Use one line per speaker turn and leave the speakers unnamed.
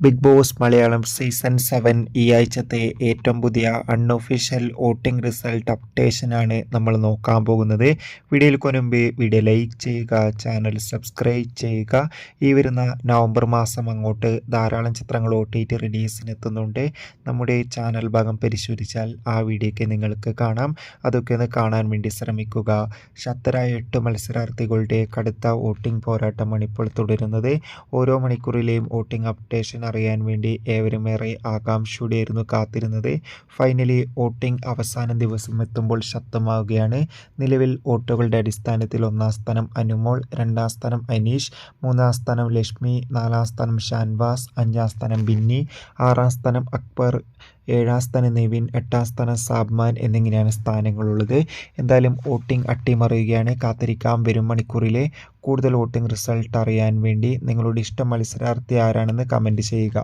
Big boss Malayalam season 7 ഈ ആഴ്ചത്തെ ഏറ്റവും പുതിയ അൺഒഫീഷ്യൽ വോട്ടിംഗ് റിസൾട്ട് അപ്ഡേഷനാണ് നമ്മൾ നോക്കാൻ പോകുന്നത്. വീഡിയോയിൽ മുൻപ് വീഡിയോ ലൈക്ക് ചെയ്യുക, ചാനൽ സബ്സ്ക്രൈബ് ചെയ്യുക. ഈ വരുന്ന നവംബർ മാസം അങ്ങോട്ട് ധാരാളം ചിത്രങ്ങൾ OTT റിലീസിനെത്തുന്നുണ്ട്. നമ്മുടെ ചാനൽ ഭാഗം പരിശോധിച്ചാൽ ആ വീഡിയോയ്ക്ക് നിങ്ങൾക്ക് കാണാം. അതൊക്കെ ഒന്ന് കാണാൻ വേണ്ടി ശ്രമിക്കുക. ശക്തരായ 8 മത്സരാർത്ഥികളുടെ കടുത്ത വോട്ടിംഗ് പോരാട്ടമാണ് ഇപ്പോൾ തുടരുന്നത്. ഓരോ മണിക്കൂറിലെയും വോട്ടിംഗ് അപ്ഡേഷൻ അറിയാൻ വേണ്ടി ഏവരും ഏറെ ആകാംക്ഷയോടെയായിരുന്നു കാത്തിരുന്നത്. ഫൈനലി വോട്ടിംഗ് അവസാന ദിവസം എത്തുമ്പോൾ ശക്തമാവുകയാണ്. നിലവിൽ വോട്ടുകളുടെ അടിസ്ഥാനത്തിൽ 1-ാം സ്ഥാനം അനുമോൾ, 2-ാം സ്ഥാനം അനീഷ്, 3-ാം സ്ഥാനം ലക്ഷ്മി, 4-ാം സ്ഥാനം ഷാൻവാസ്, 5-ാം സ്ഥാനം ബിന്നി, 6-ാം സ്ഥാനം അക്ബർ, 7-ാം സ്ഥാനം നിവിൻ, 8-ാം സ്ഥാനം സാബ്മാൻ എന്നിങ്ങനെയാണ് സ്ഥാനങ്ങളുള്ളത്. എന്തായാലും വോട്ടിംഗ് അട്ടിമറിയുകയാണ്. കാത്തിരിക്കാം വരും മണിക്കൂറിലെ കൂടുതൽ വോട്ടിംഗ് റിസൾട്ട് അറിയാൻ വേണ്ടി. നിങ്ങളുടെ ഇഷ്ട മത്സരാർത്ഥി ആരാണെന്ന് കമൻറ്റ് ചെയ്യുക.